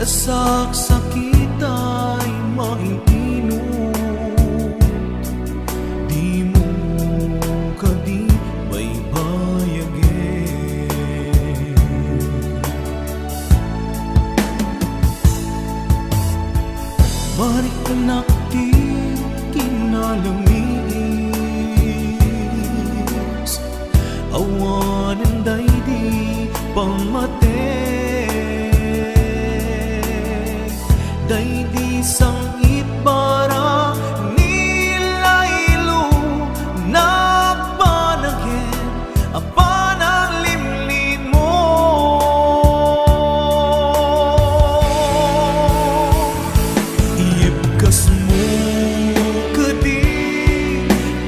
Nasaksakit ay maiinot, di mo kadi baybayagin. Balik anak di kinalamis, awanan day di pamate. Day di sangit bara nilaylo nagpanagin apan ang limlim mo. Iibkas mo kadi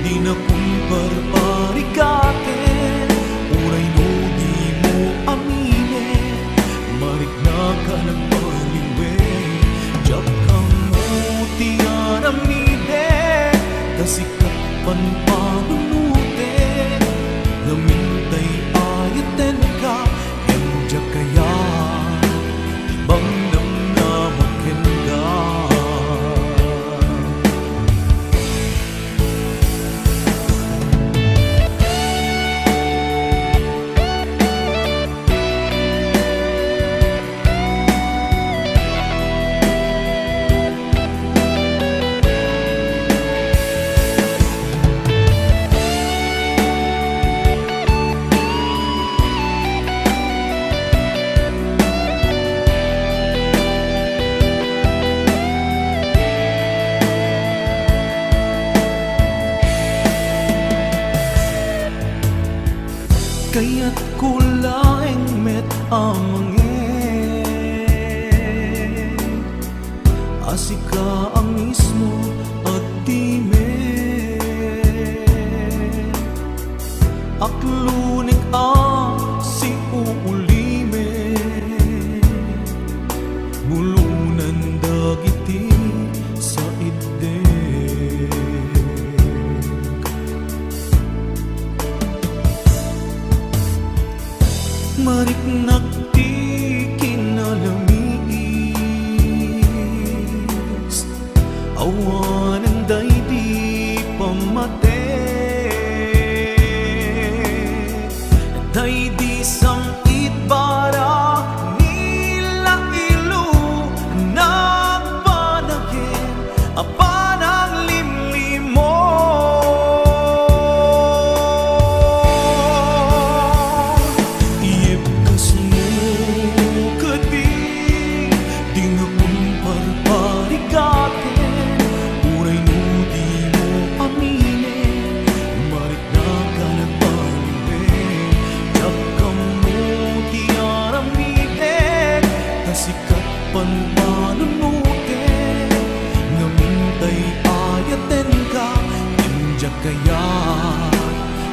di na kumparparikatin, uray no di mo aminin, marik na ka nagpaliwin. Diyak kang mutiaramide, kasikat panpanunute, namintay ayaten ka, yang diyak kaya ibang namnamakin ka. Kaya't kulaing met amangin, asika ang mismo at dime, aklunik ang si uulime, bulunan dagiti sa ide. Marik nakti kinalamis, awanan day di pamate. Day di sangit bara nilaylo nagpanagin apan ang limlim mo. Sikat panpanunute, namintay ayaten ka, indya kaya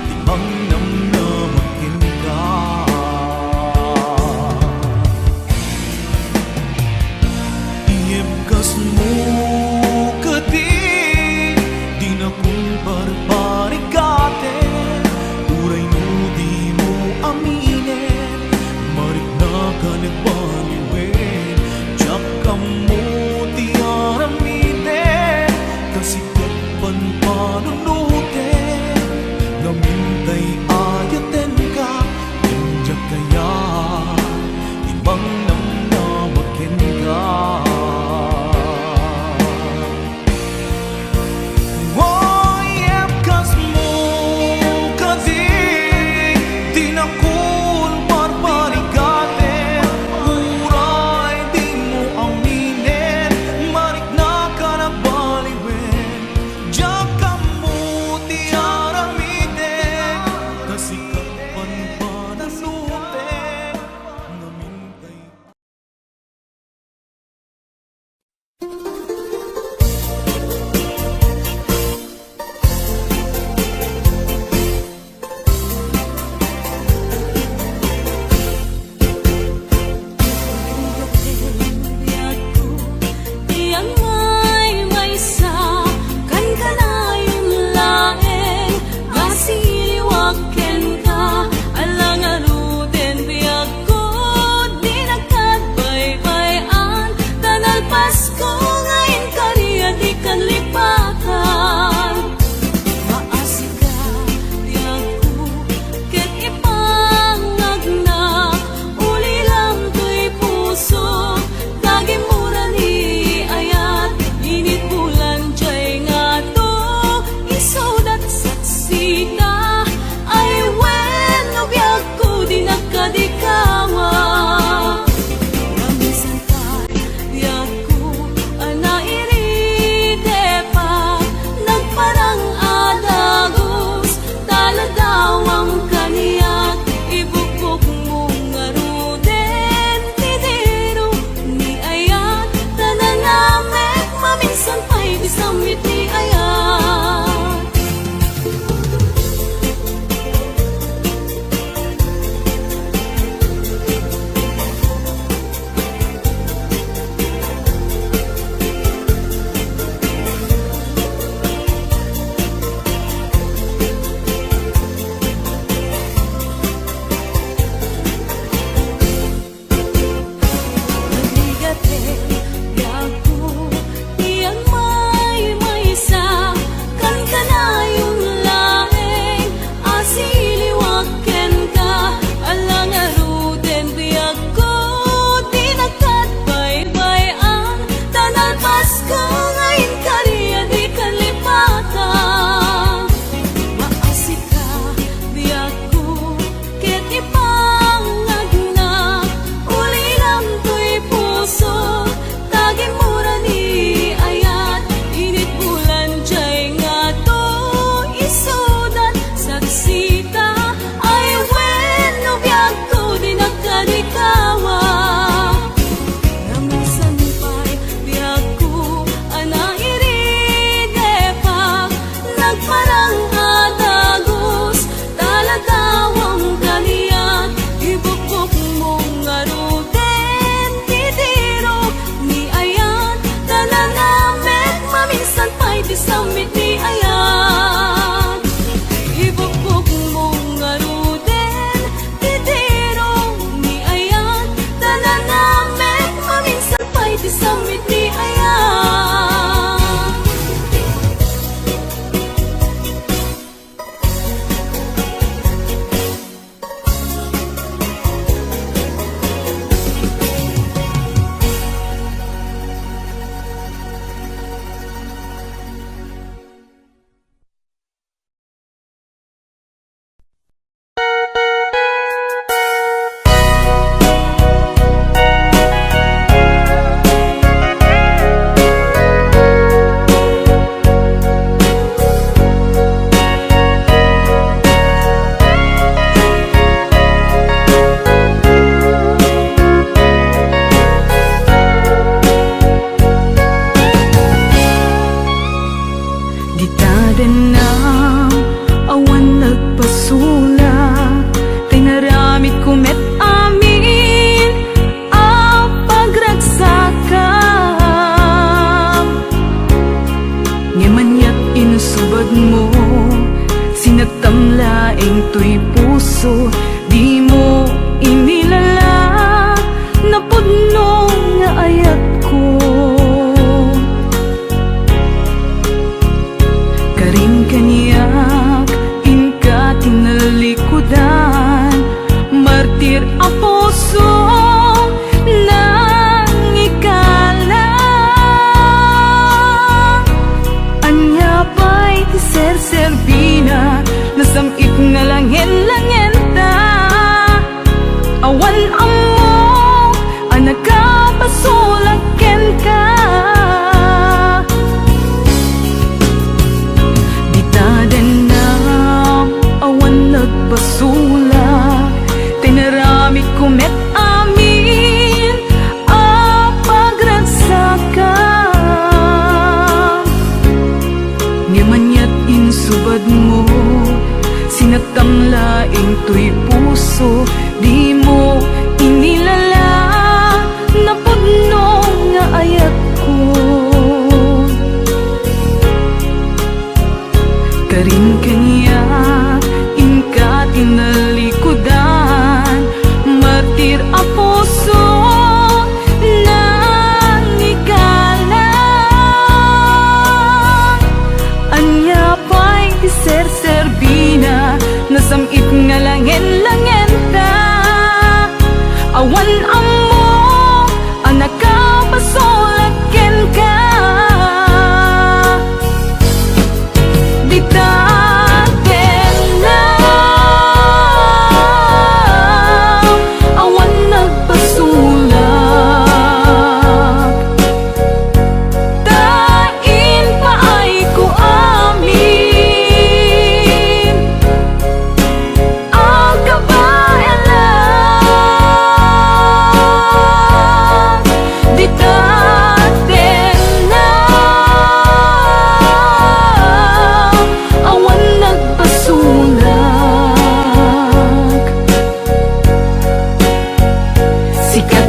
timang namnamakin ka. Iibkas mo kadi di na kumparparikatin, uray no di mo aminin, marik na ka nagpaliwin. Kamutiaramide, kasikat panpanunute, namintay ayaten ka, indya kaya ibang namnamakin ka. Iibkas mo kadi di na kumparparikatin, uray di mo aminin, marik na ka nagbaliwin. Diyak kang mutiaramide, kasikat panpanunute, namintay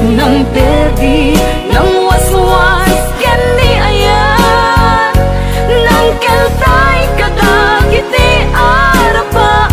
Nang perdi, nang waswas, kani ayan. Nang keltay, kadagiti arapaan.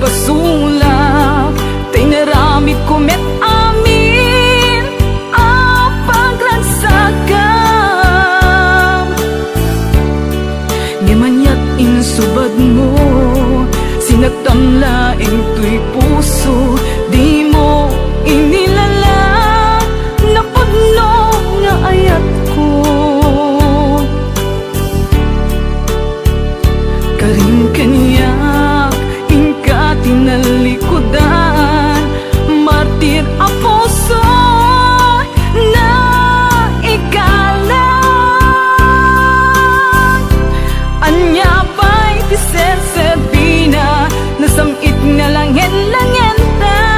Basula, tinaramid ko met amin ang paglagsakam. Ngamanyat insubad mo, sinagtamlaing tuy puso, di mo inilala, napudno nga ayat ko. Karing kanyak tinalikudan, martir ang puso na ikalan. Anya ba'y tiser Sabina, nasamit nga langen-langen ta.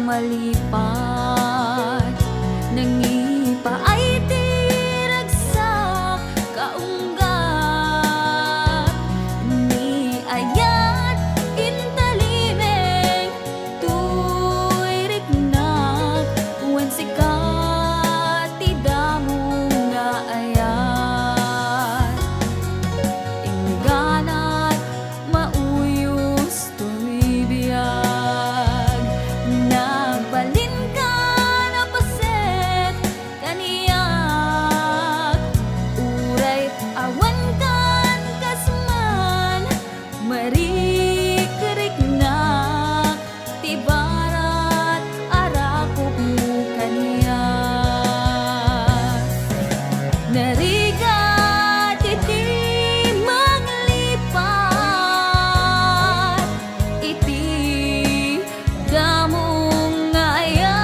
malipat nangipa ay tiragsak kaunggat ni ayat intalimeng tuy riknak wen sikat tidamo nga ayat ingganat mauyos tuy biyag nagbalin ka na paset kaniyak uray awan kan kasman marikiriknak tibarat arakop mo kaniyak narigat iti maglipat iti damong nga ayat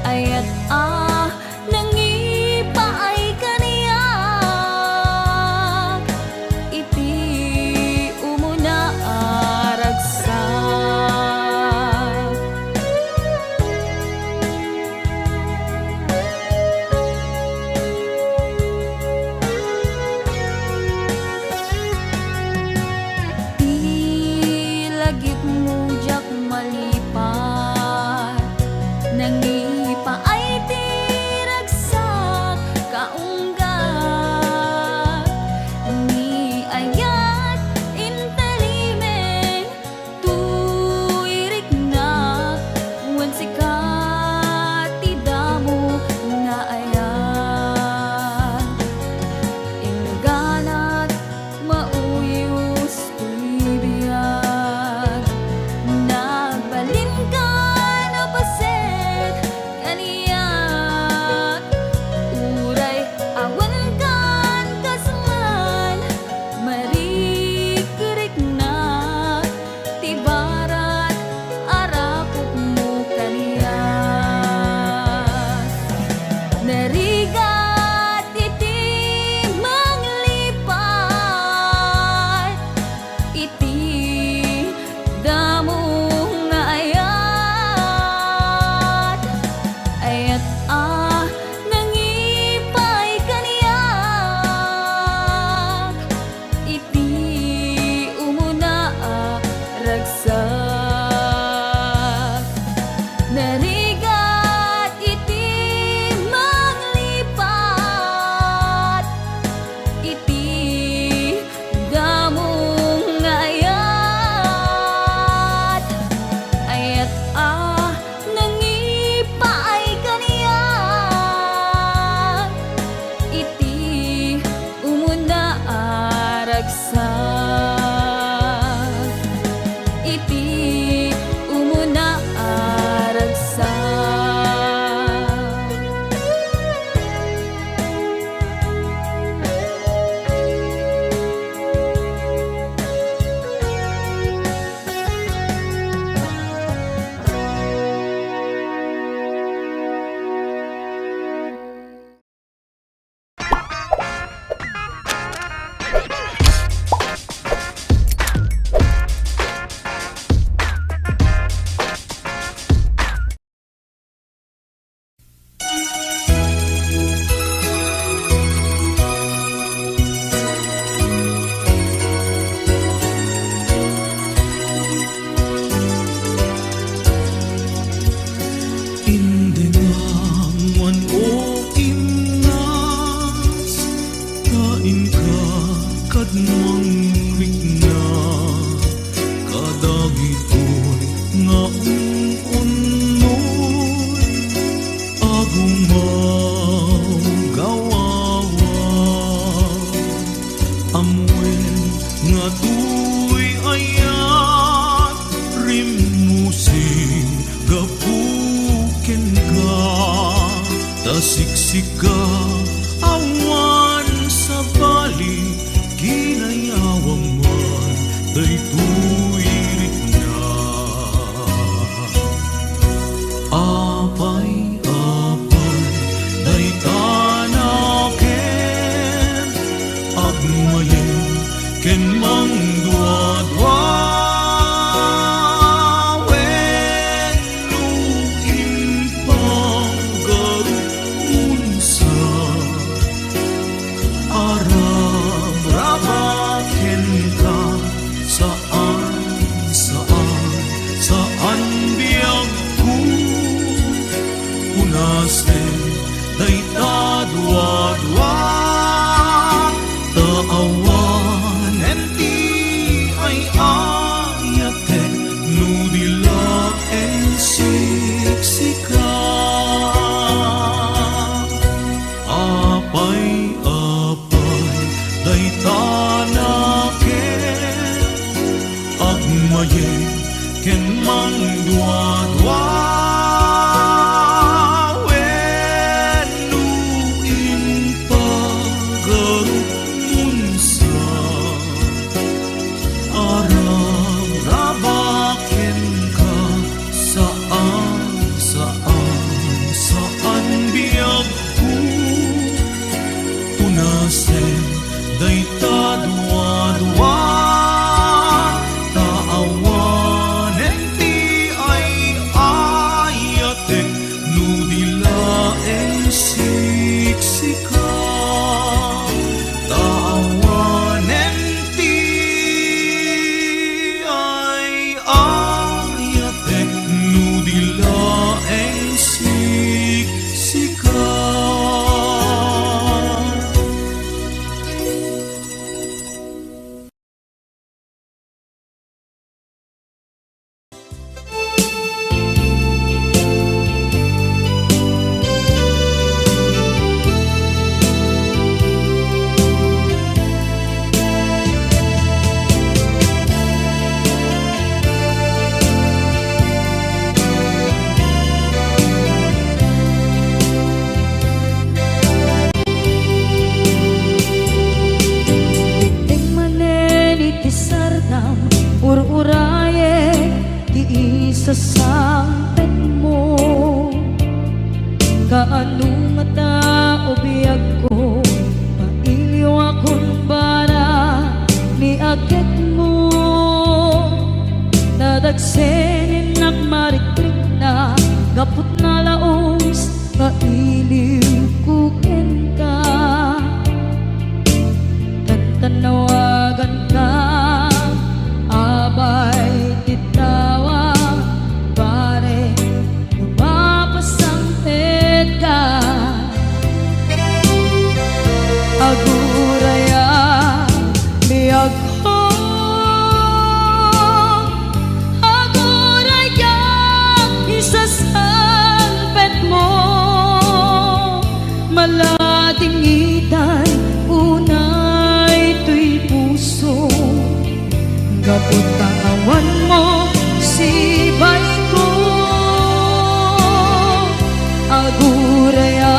ayat nangipa ay kaniyak iti umuna aragsak di lagip mo jak malipat nangipa ay tiragsak kaunggat ni ayat intalimeng tuy riknak wen sikat tidamo nga ayat ingganat mauyos tuy biyag nagbalin ka na paset kaniyak uray awan kan kasman marikiriknak tibarat arakop mo kaniyak narigat iti manglipat iti damong nga ayat ayat nangipay kaniyak iti umuna ragsak narigat iti manglipat iti damong nga ayat ayat nangipa ay kaniyak iti umuna aragsak iti umuna aragsak Indingaman o imnas kain ka kadmang wigna kadagitoy nga unnoy agumaw gawawa amwen nga tuy ayat rimusing gapuken ka tasiksika awan sa bali kinayawang man daytoy rikna apay day tanaken agmayen ken mang duadwa dua-dua taawan enti ay ayate nudila en siksika apay-apay day tanake agmaye ken mang dua-dua Dayta dua-dua taawan enti ay ayatek nudila en siksika taawan enti ay ayatek nudila en siksika. Ur-uraye di isasampet mo kaano nga tao biyag ko mailiw akong bara ni akit mo nadagsenin nagmarikrik na gapot na laos nga iliw kuken ka tantanawagan ka abay titawa pare lumapasampit ka aguraya biyag ko aguraya isasampit mo malating itay unay tuy puso gapot taawan mo sibay ko aguraya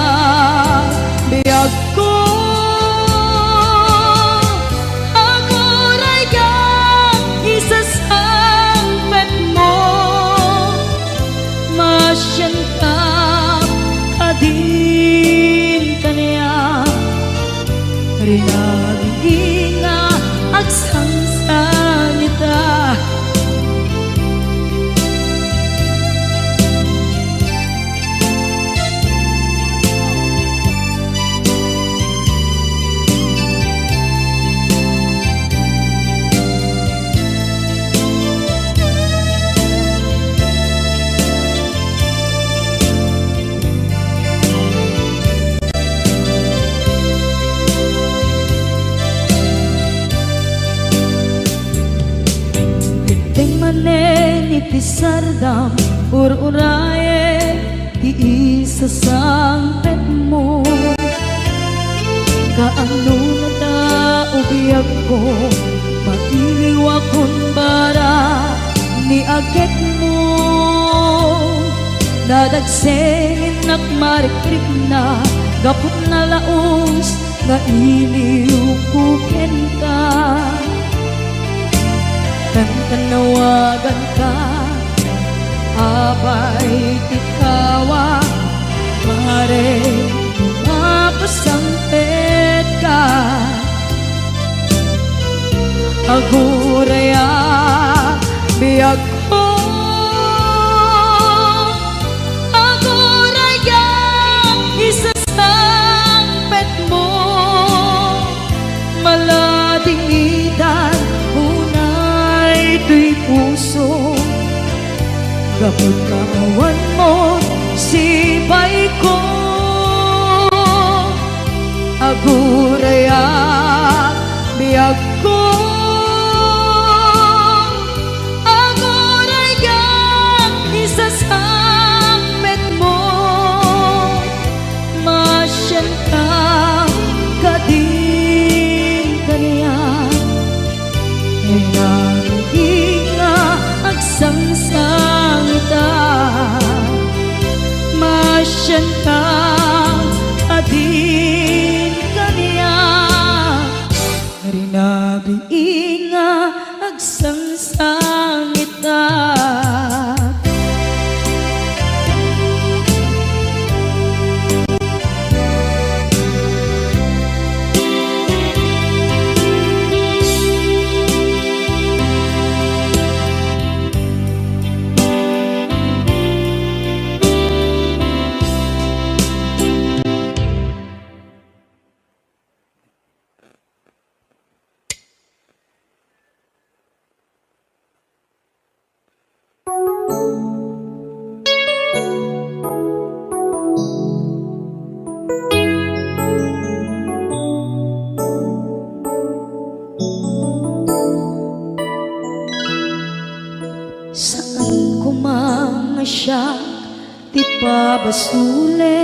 biyag ko aguraya isasampet mo masyan ka kadin kanya rinagin nga agsansanita iti sardam ur-uraye di isasampet mo kaano na tao biyag ko mailiw akong bara ni agit mo dadagsenin nagmarikrik na gapot na laos nga iliw kuken ka tanawagan ka abay titawa pare lumapasampit ka aguraya biyag ko aguraya isasampet mo malating itan tuy puso gapot kaawan mo sibay ko aguraya biag ko aguraya isasambit mo masyan ka kadin kaniya nga agsangsangita masyan ka adin kaniya rinabi nga agsangsangita saan ko mga siya di pabasule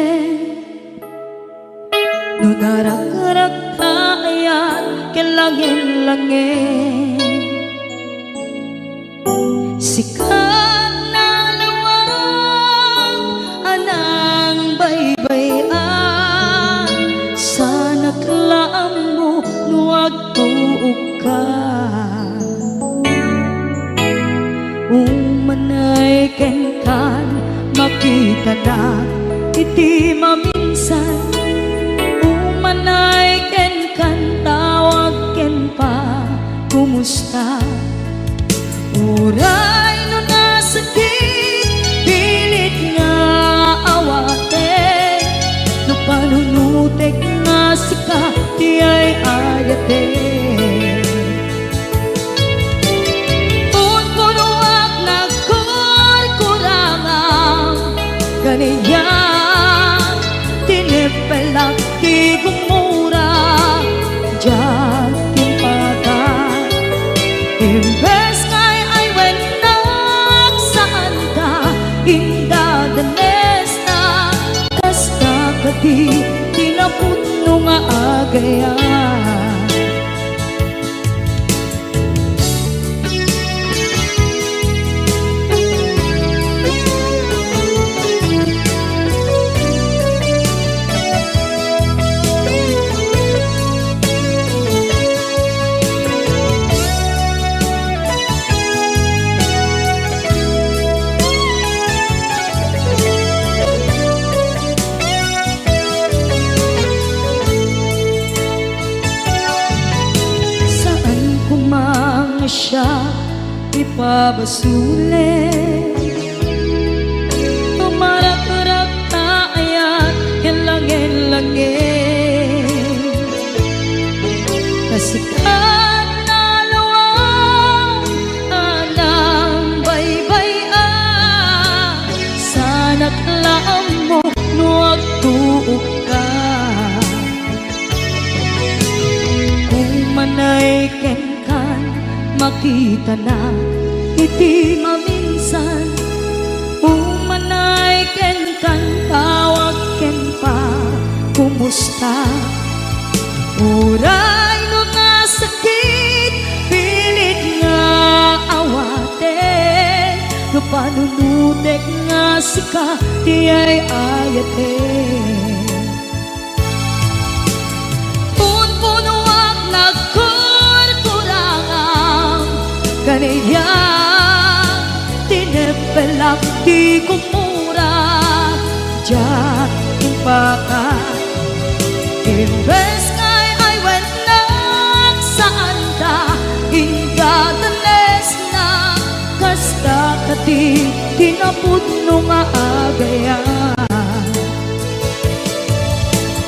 no narak-arak tayan kelangin-langin sikat na lawang anang baybayan sana klaam mo nuwag tuog ka umanay ken kan makita na iti maminsan umanay ken kan tawag ken pa kumusta uray no nasakit pilit nga awate no panunutek nga sika di ay ayate kaniya tinipelak di gumura diyan timpata imbes ngay ay wenak saan ka indadanes na kasta kati tinaputno nga agayan siya ipabasule tumarak-arak tayan kelangin-langin kasikat na lawang anang baybayan sana klaam mo nuwag tuog ka umanay ken makita na iti maminsan umanay ken kan tawag ken pa kumusta uray no nasakit pilit nga awate no panunutek nga sika di ay ayate punpunuak kaniya tinipelak di kumura diyan impaka imbes ngay ay wenak saan ka indadanes na kasta kati tinaputno nga agayan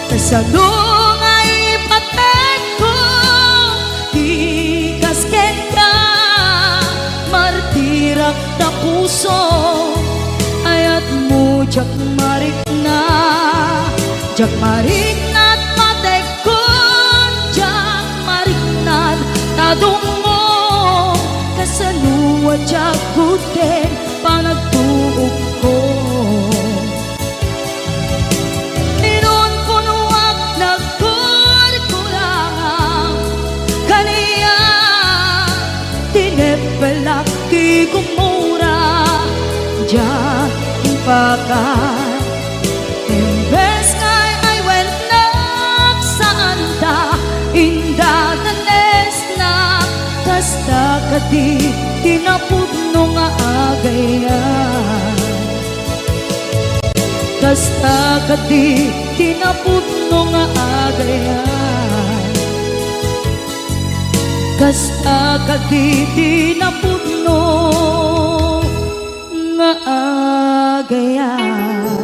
kasadong ay patek ko di kasken ka martirak na puso ayat mo jak marik na at matek ko Padungo kasaluwa jagutin panagtuog ko. Ninon kunuwag nagkurkurangang kaniya tinepelak ti kumura diyan impakan. Imbes ngay ay wenak saan ta inda danes na kasta kadi tinapudno nga agayan. Kasta kadi tinapudno nga agayan. Kasta kadi tinapudno nga agayan.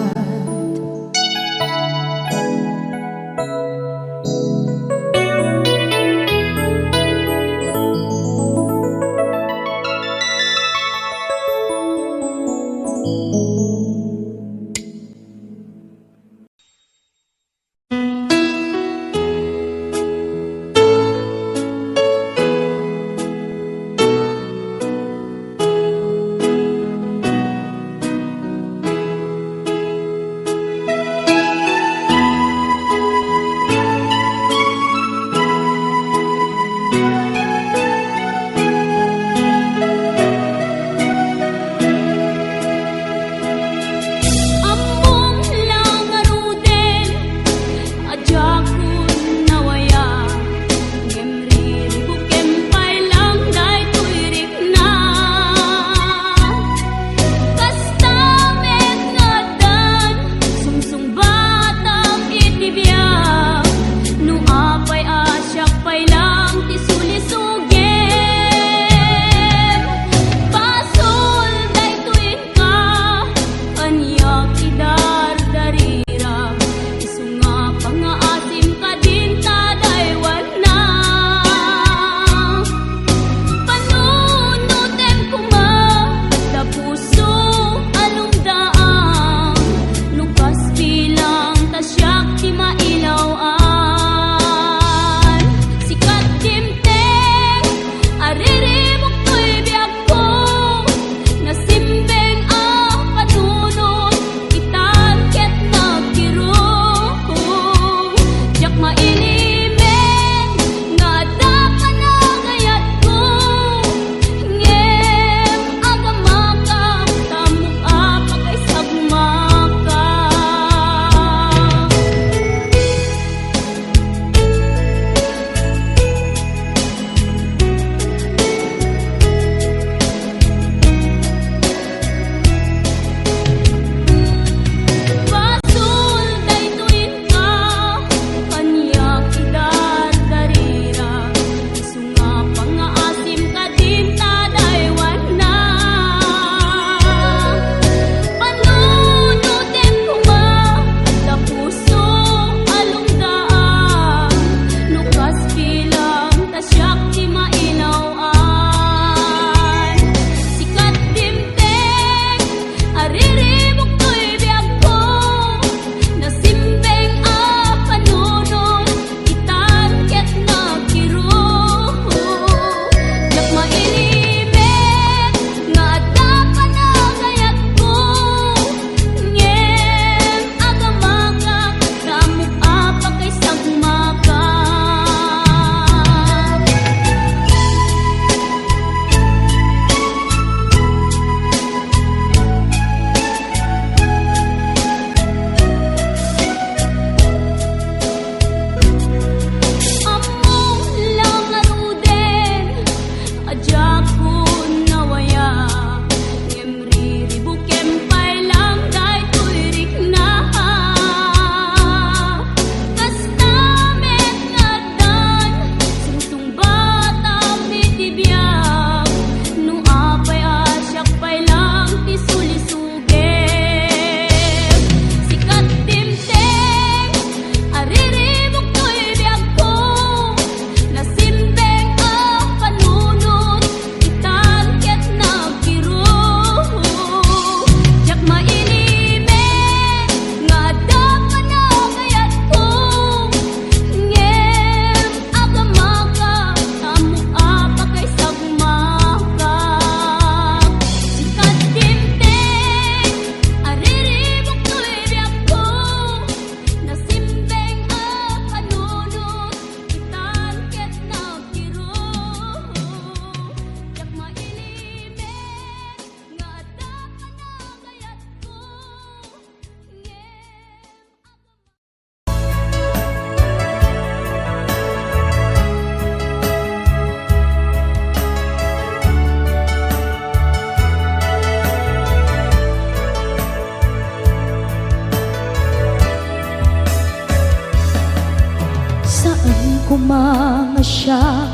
mga siya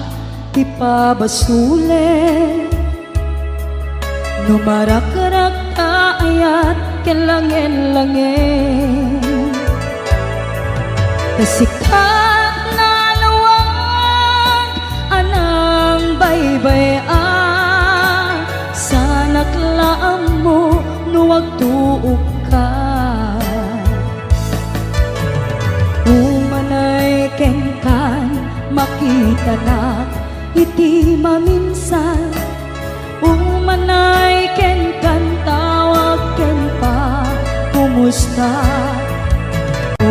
ipabasule Numarak-rak ayat kelangin-langin Kasikat na lawag anang baybay-an Sanak laam mo nuwag tuog ka Umanay kengkan makita na iti maminsan Umanay kengkan tawag ken pa kumusta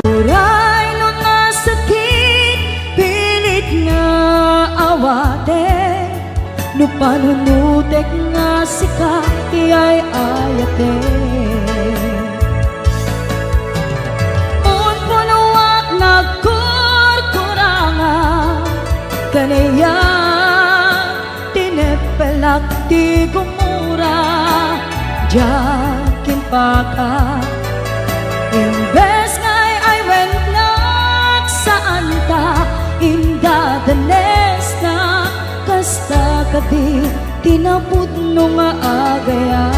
Uray no nasakit pilit nga awate No panunutek nga sika iyay ayate Unpunuak nagkurkuranga Kanaya tinepelak di gumura Jakin paka Imbes ngay ay wennak saan ta Inda danes na Kasta kadi tinaput nung aagayan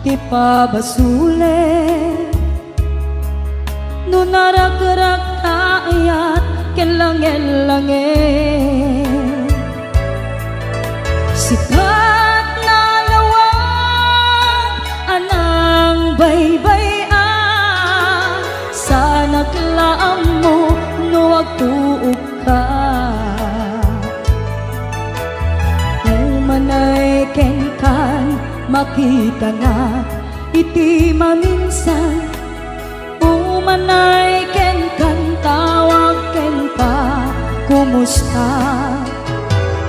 Ipabasule No narak-rak ayat kelangin-langin Sikat na lawag anang baybay-an Sanak laam mo nuwag tuog ka Umanay kengkan makita na iti maminsan Umanay ken kan tawag ken pa kumusta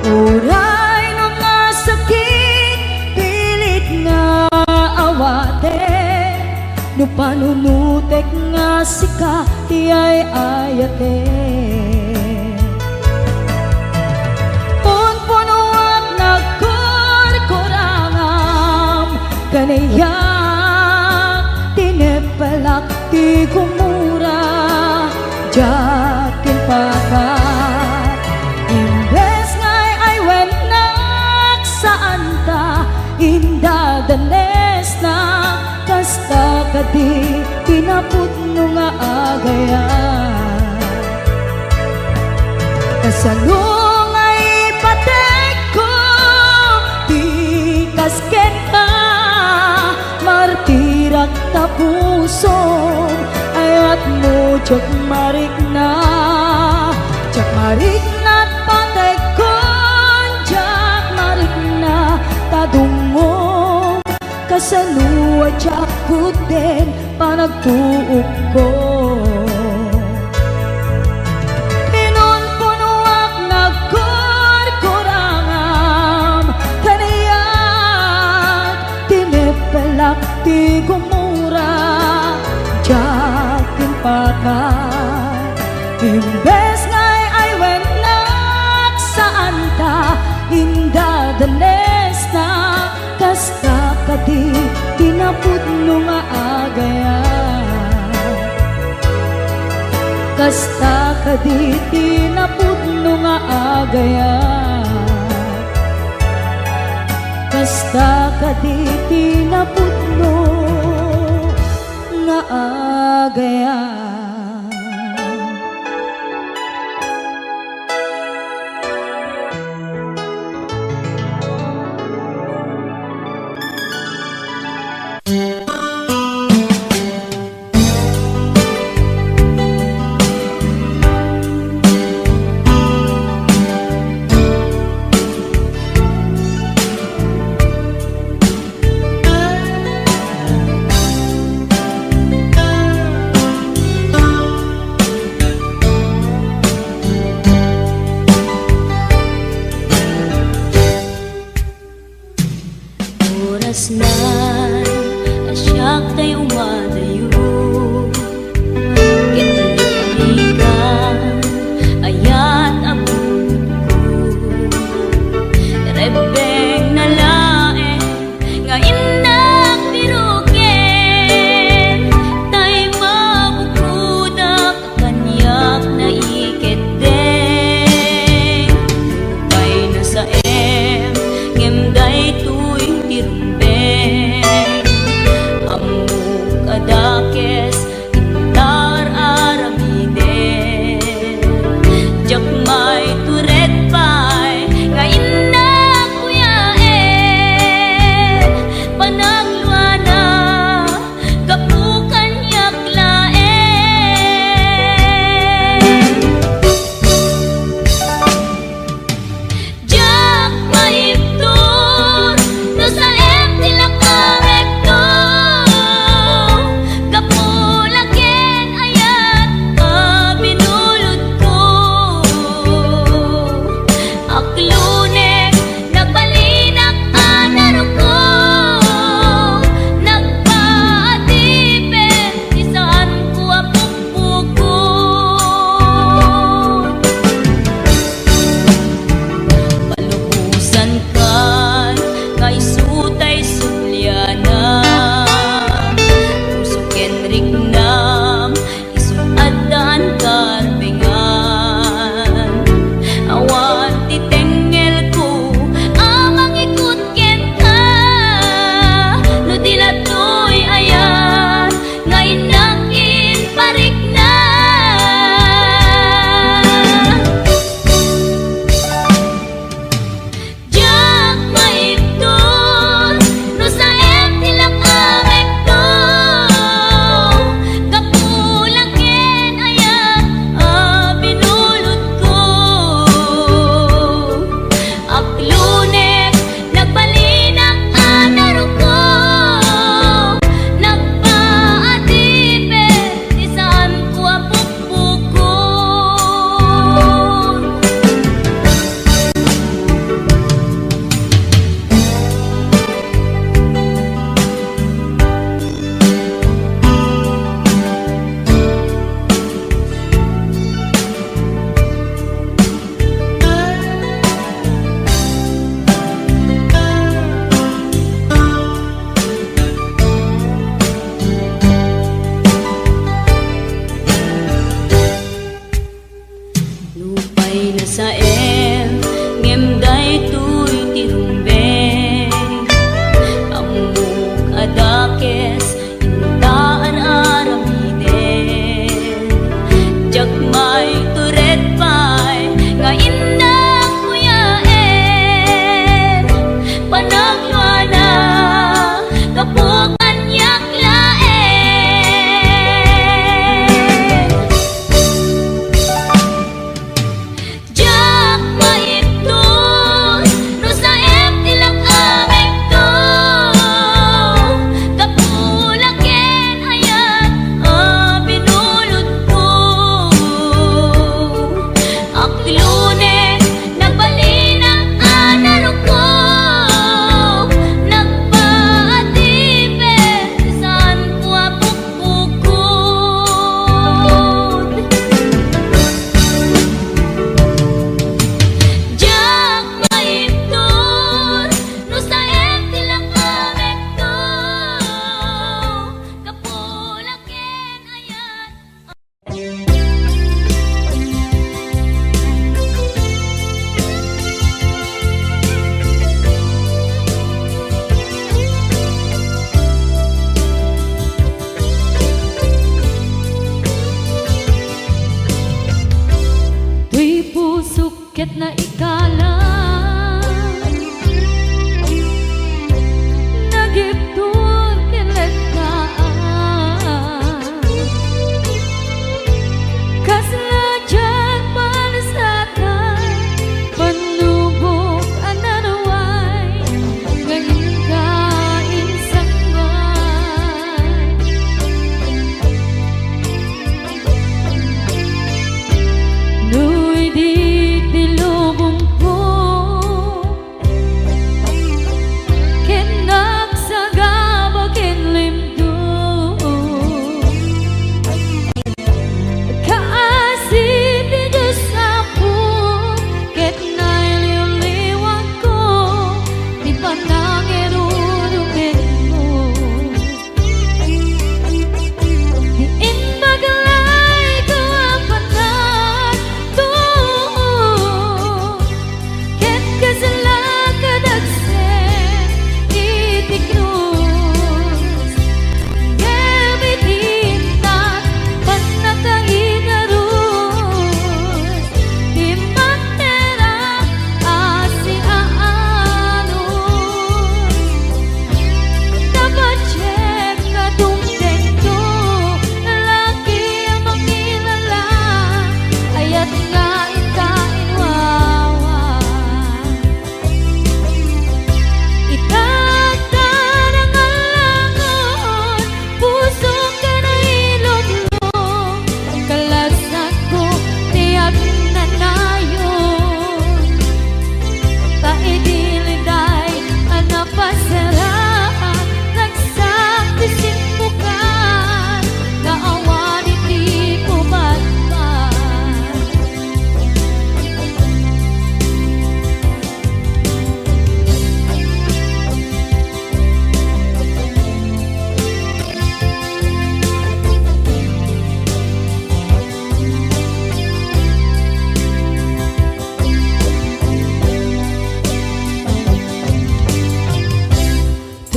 Uray no nga sakit pilit nga awate No panunutek nga sika iyay ayate Unpunuak Kanaya tinepelak di gumura Jakin pakat Imbes ngay ay wennak saan ta Inda danes na Kasta kadi tinaput nung aagayan Kasalung ay patek ko Di kasken ka Martirak tapuso ayat mo jak marik na patay kon jak marik na tadungog kasalua jak kuden panagtuog ko Pinunpunuak nagkurkurangam kaniyat tinepelak di gumura Jakin pakat Imbes ngay ay wennak saan ta Inda danes na Kasta kadi tinaput nung aagayan Kasta kadi tinaput nung aagayan Kasta kadi tinaput nung aagayan kasnan asyak tay umadayo kitalikan ayat abot ko rebeng na lae nga inak piruken tay mabukudak kanyak na iketeng tay na sa ngem day tuy tirumben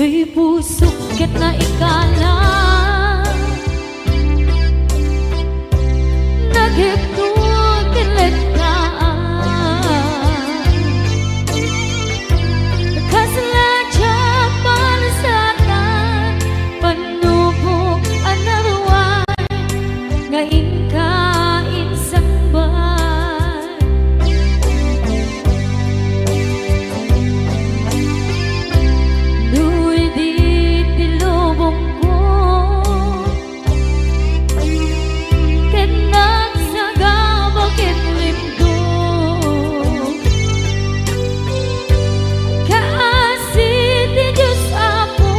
Tuy pusok ket na ikala Nagigtod kilit ka Kasaladya palasakan Panubok another one Ngayon ka insang ban Nu'y di tilubong ko Ket nagsagabag ket limdo Kaasit ti Diyos ako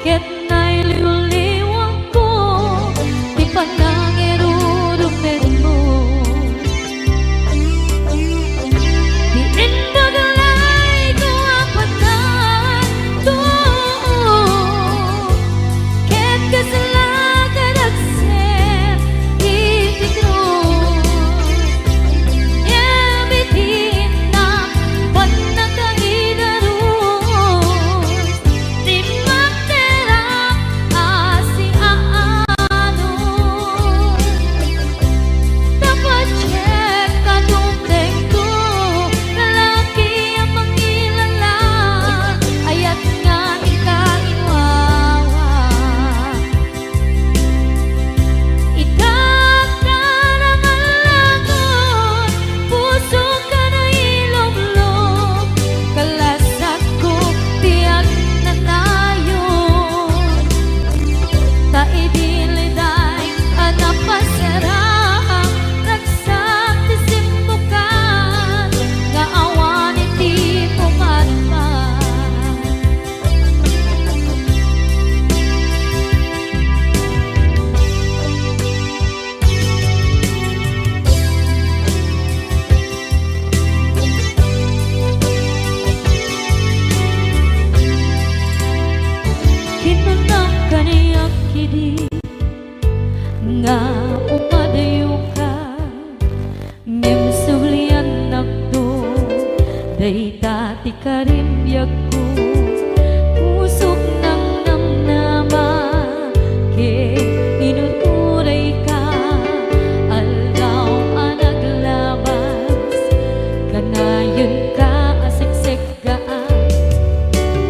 Ket nailiw-liwang ko Ti panangirurupin mo Di indagalay ko apatan to Ket kasalakan agser itigros Yabitin na panagkaidaros Di magterang asi aano Dapat check ka dumdeng ko Lalaki ang mangilala Ayat nga ikainwawa Itatang ang lagon Puso ka na ilog-log Kalasag ko tiyak na nayon Taidiliday anak pasarang Nagsaktisim mo ka Nga awan iti pumatman Kinunang kaniyak kidi Nga upadayo ka Ngem sublian nakdo Dayta ti karimbyak ko Pusok ng namnama Ke inuturay ka Aldaw anaglabas Kanayon ka asiksik gaan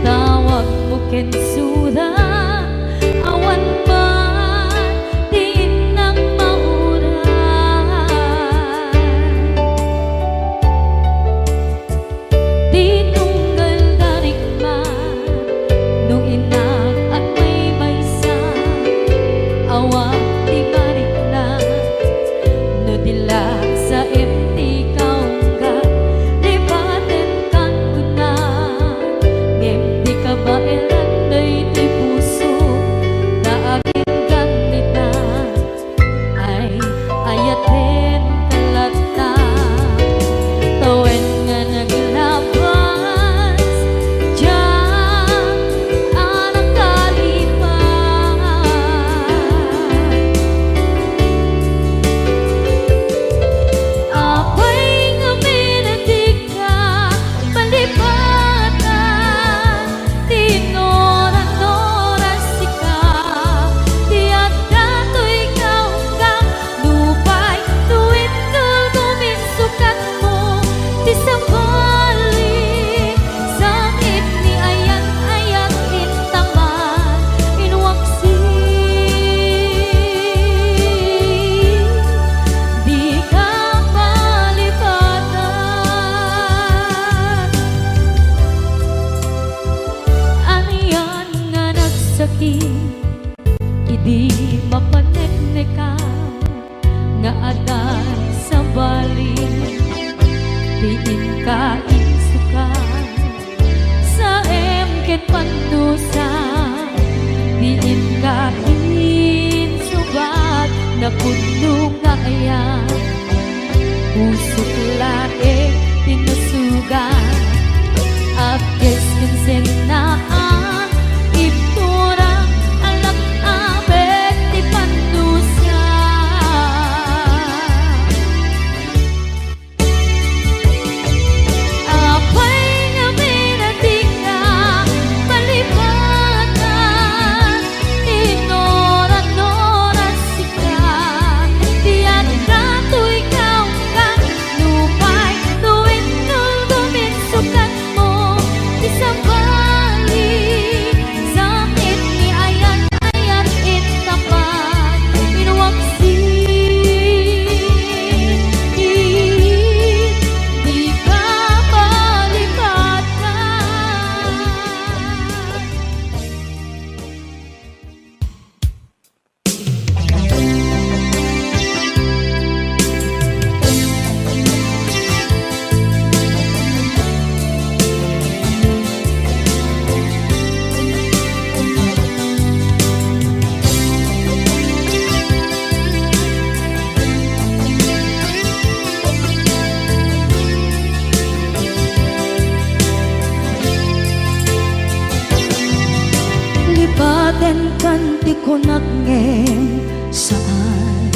Tawag mo kensuda Awan pa di nang mauran Di nunggal darikman Nung Ayen kanti ko nakngeng saan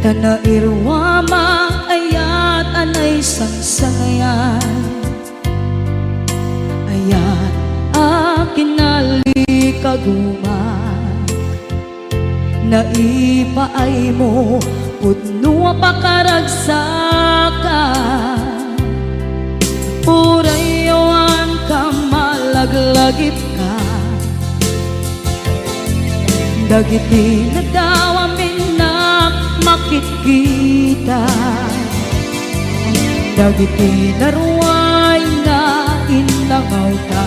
Tana irwama ayat anay sangsangayan Ayat akin nalikaguman Naipaay mo pudno pakaragsakan Purayawan ka malaglagip ka Dagiti na daw amin na makikita Dagiti na ruway na inlangaw ka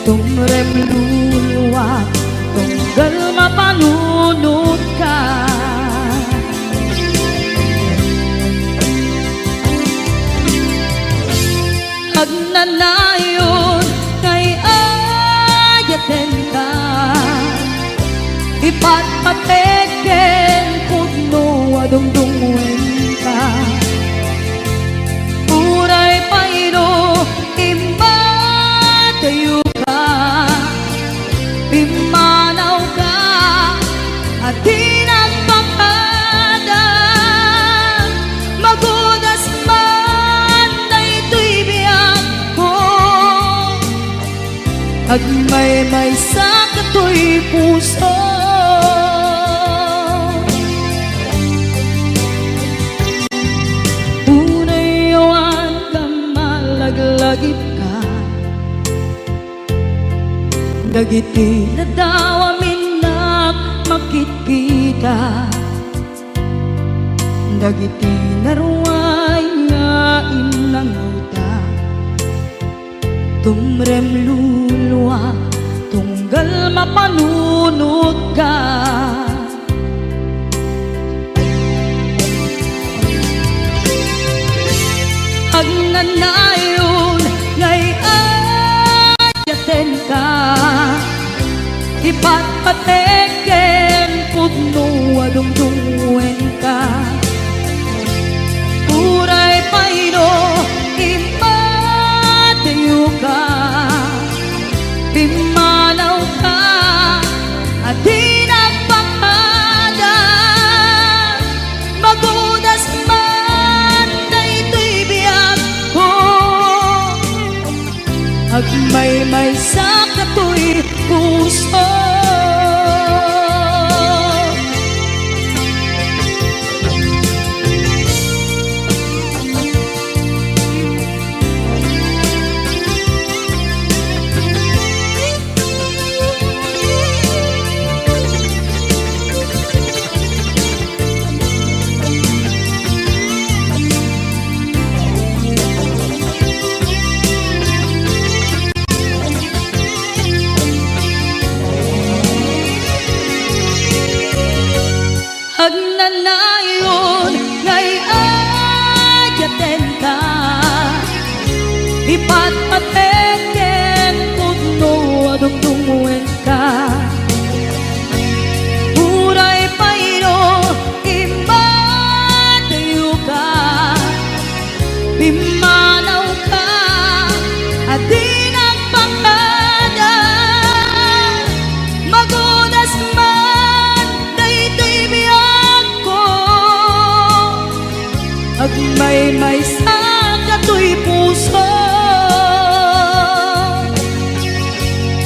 Tumrem luluwa tunggal mapanunod ka Agnanayon kay ayaten ka Ipatpateken pudno adungdungwen ka Uray payro imatayo ka Pimanaw ka at tinagpakada Magudas man na ito'y biyag ko Agmay-may sa kato'y puso Unayawan ka malaglagip ka Dagiti na daw amin na makikita Dagiti na ruway nga inangauta Tumrem luluwa tunggal mapanunod ka Agnanayon ngay ayaten ka Ipatpateken pudno adungdungwen ka Uray payro imatayo ka Pimanaw ka at tinagpakada Magudas man na ito'y biyag ko Agmay-may sa kato'y puso Agnanayon ngay ayaten ka Ipatpateken pudno adungdungwen ka Uray payro imatayo ka Pimanaw ka at tinagpakada Magudas man na ito'y biyag ko Agmay-may sa kato'y puso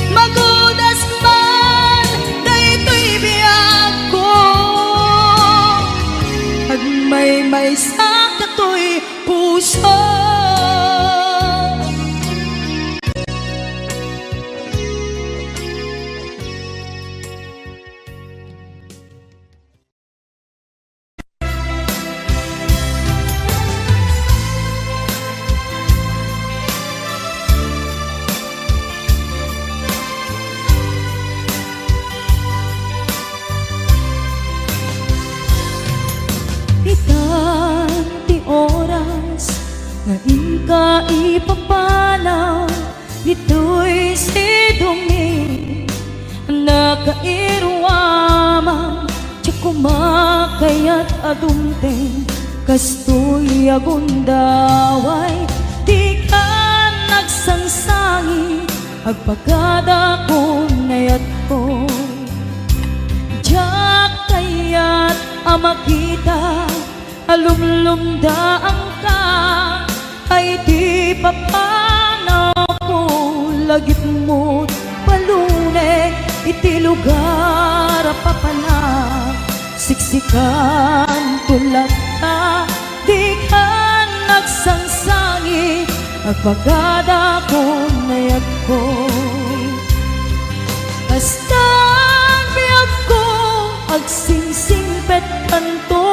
Magudas man na ito'y biyag ko Agmay-may sa kato'y puso Itanti oras ngayon ka ipapanaw Ito'y sidumi Nakairwamang Tiyak kumakayat adumteng Kastoy agundaway Di ka nagsangsangi agpagada ko nayat ko. Diyak kaya't amakita, alumlumdaan ka, ay di papanaw ko. Lagip mo't palune, iti lugar papanak. Siksikan tulad ka, di ka nagsansangi, agpagada ko nayat ko. Basta biyag ko, agsingsingpet kanto,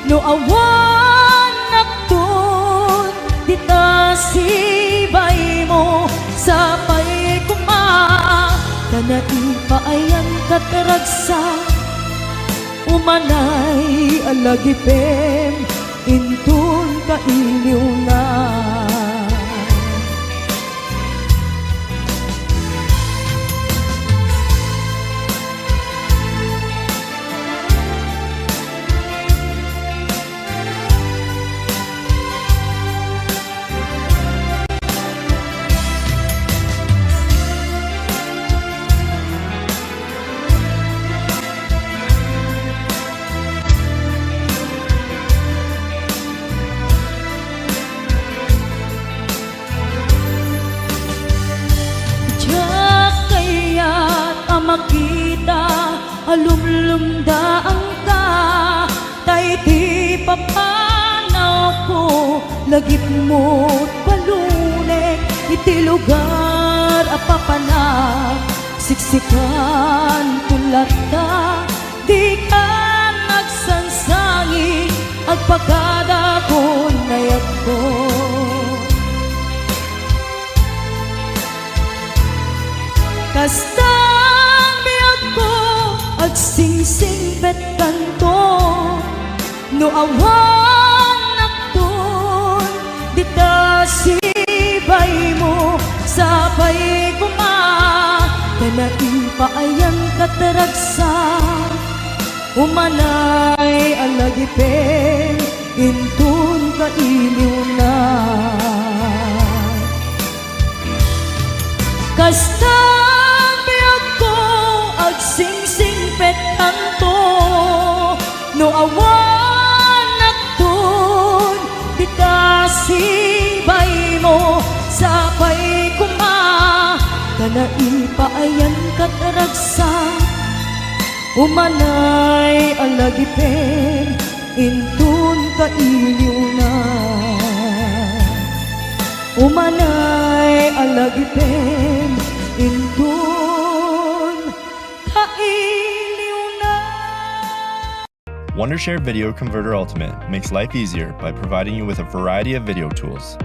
no awan nakton, dita sibay mo, sapay kuma, kanai paayan kataragsa, umanay alagipem, intun kailiw na. Makita, alumlumdaan ka, tay di papanaw ko. Lagip mo't palunek, iti lugar apapanak. Siksikan tulad ka, di ka nagsansangi, agpagada ko nayat ko. Kasta agsingsingpet kanto, no awan nakton, dita sibay mo, sapay kuma, kanai paayan kataragsa, umanay alagipin, intun kailiw na. Kasta agsingsingpet kanto, no awan nakton, dita sibay mo, sapay kuma, kanai paayan kataragsa, umanay alagipin, intun kailiw na. Umanay alagipin, intun kailiw na. Wondershare Video Converter Ultimate makes life easier by providing you with a variety of video tools.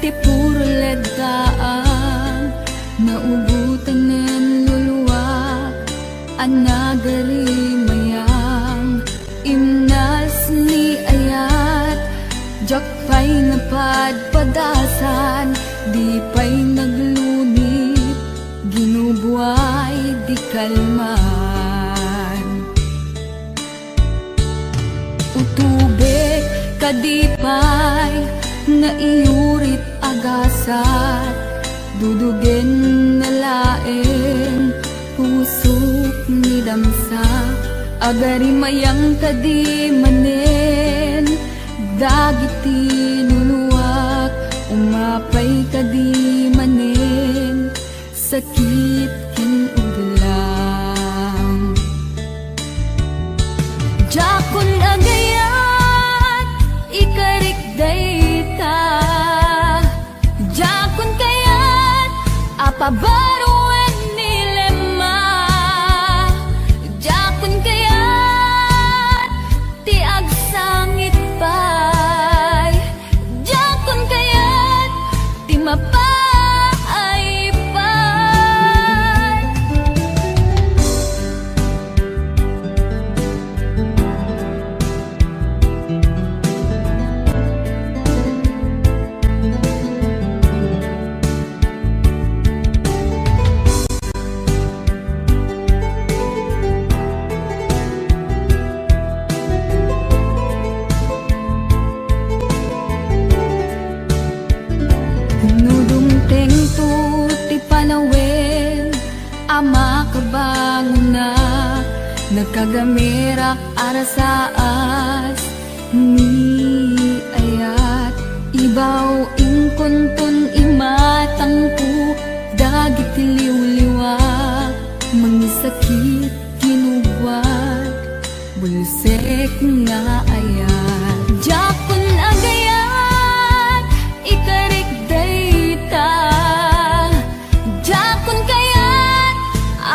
ti puro leddaang naubutan nen luluwak anagari mayang imnas ni ayat jakpay nga padpadasan di pay naglunit ginubuay di kalman utubek kadipay nga iurit agasat dudugen na laeng pusok ni damsa agari mayang kadi manen dagiti nuluwak umapay kadi manen sakit ken uglang jakon agayat ikarik dayta jakon kayat apabaruan nilema jakon kayat ti agsangit pay jakon kayat ti mapay pay nudumteng tu ti panawin ama kabanguna nagkagamirak arasaas ni ayat ibaw ingkuntun imatangku dagiti liwliwak mangisakit kinubwat bulsek nga ayat jakon agayat ikarik dayta jakon kayat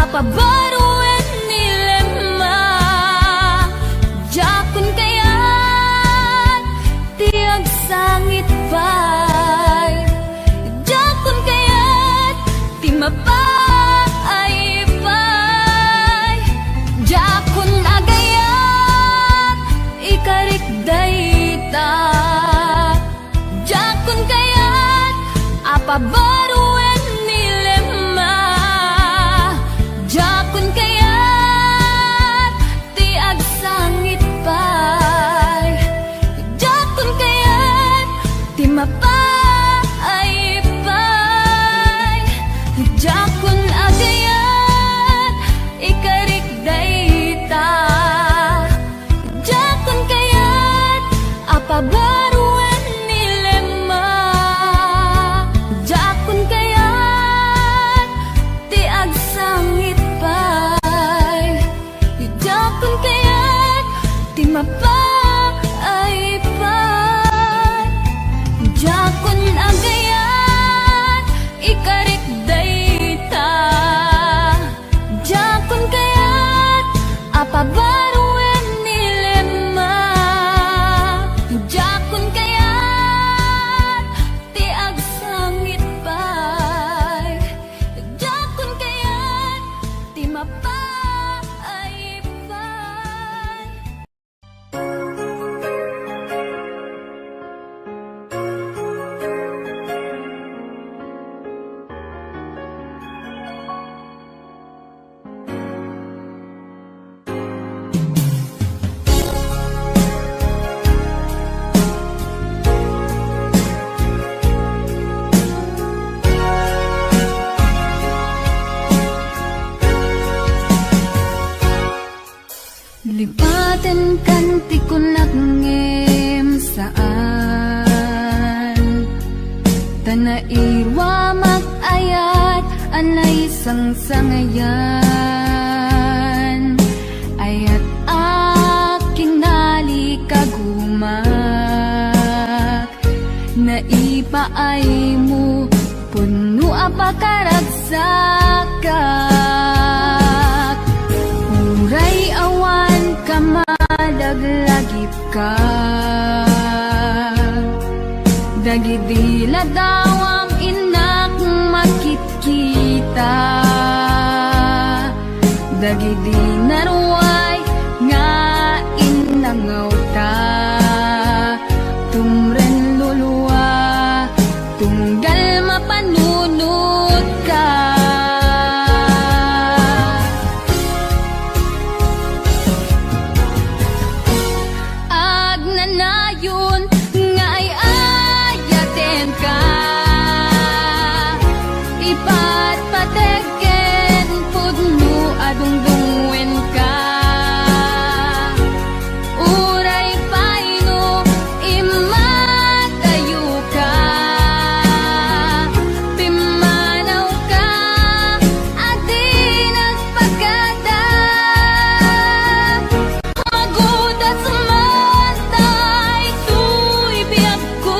apabaruan nilema jakon kayat ti agsangit pay jakon kayat ti mapay pay jakon agayat ikarik dayta jakon kayat apabaruan nilema jakon kayat ti agsangit pay jakon kayat ti mapay pay jakon agayat ikarik dayta jakon kayat apabaruan nilema jakon kayat ti agsangit pay jakon kayat ti mapay pay jakon agayat ikarik dayta jakon kayat apabaruan nilema jakon kayat ti agsangit pay jakon kayat ti mapay pay lipaten kan ti kunak ngem saan tanairwa magayat anay sangsangayan ayat aking nalikagumak naipaay mo puno apakaragsakat uray awan ka malaglagip ka dagidila daw ang inak makikita, dagidi naruay nga inangaw ta, tumren luluwa tunggal mapanunod ka. Agnanayon nga ay ayaten ka, ipatpateken pudno adungdungwen ka, uray paino imatayo ka, pimanaw ka adi nagpagada, magudat sumantay tuy biyak ko,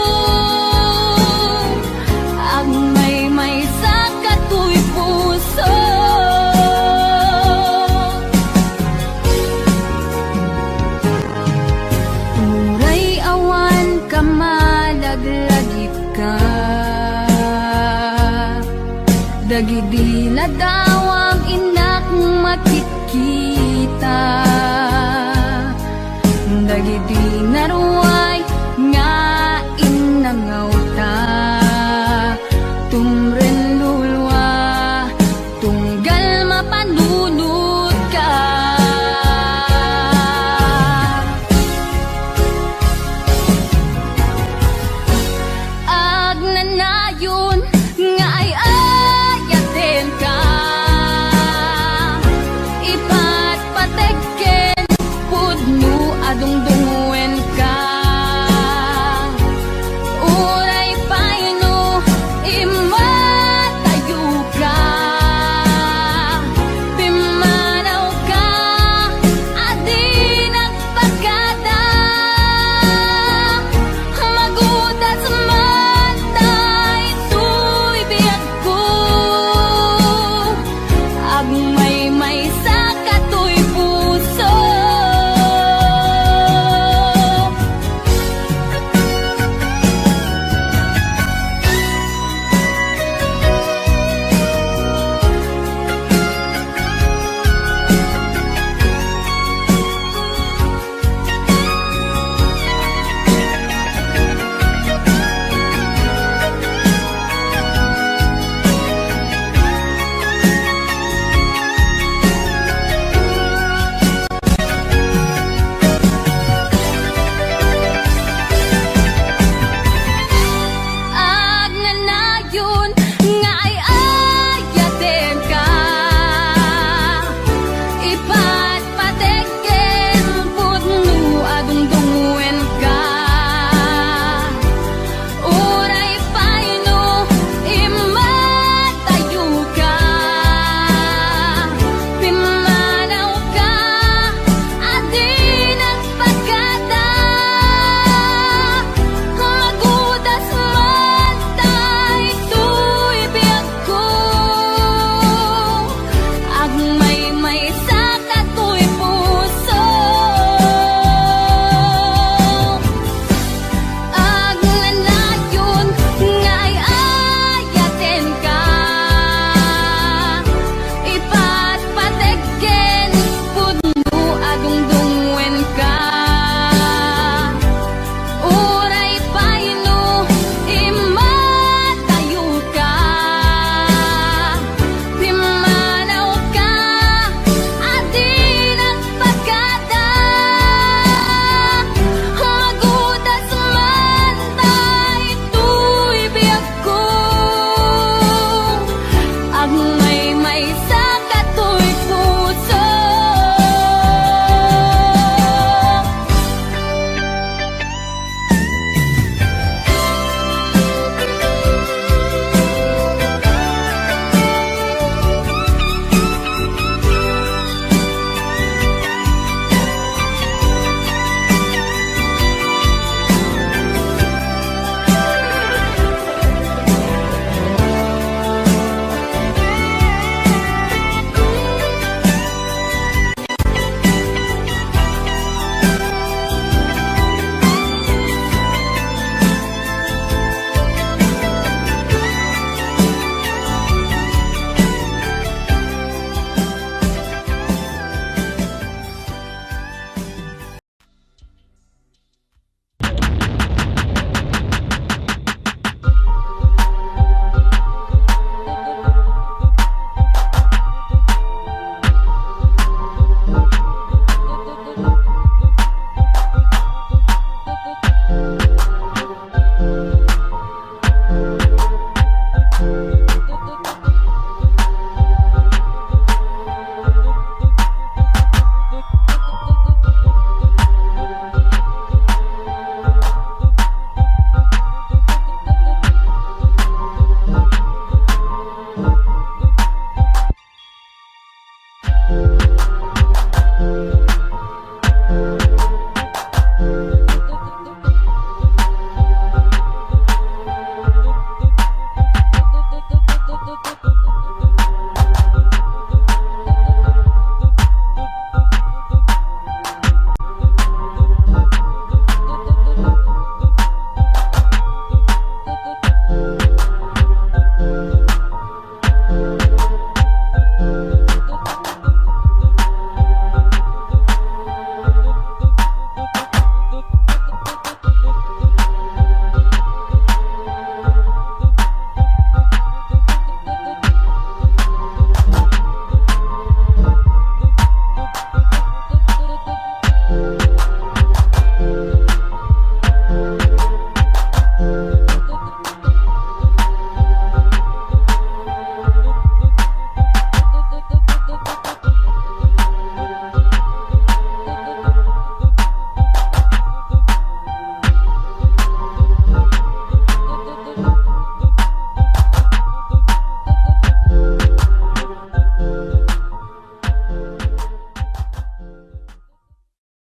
ang may sa katuy puso. Uray awan ka malaglagip ka, dagidila daw ang inak makikita,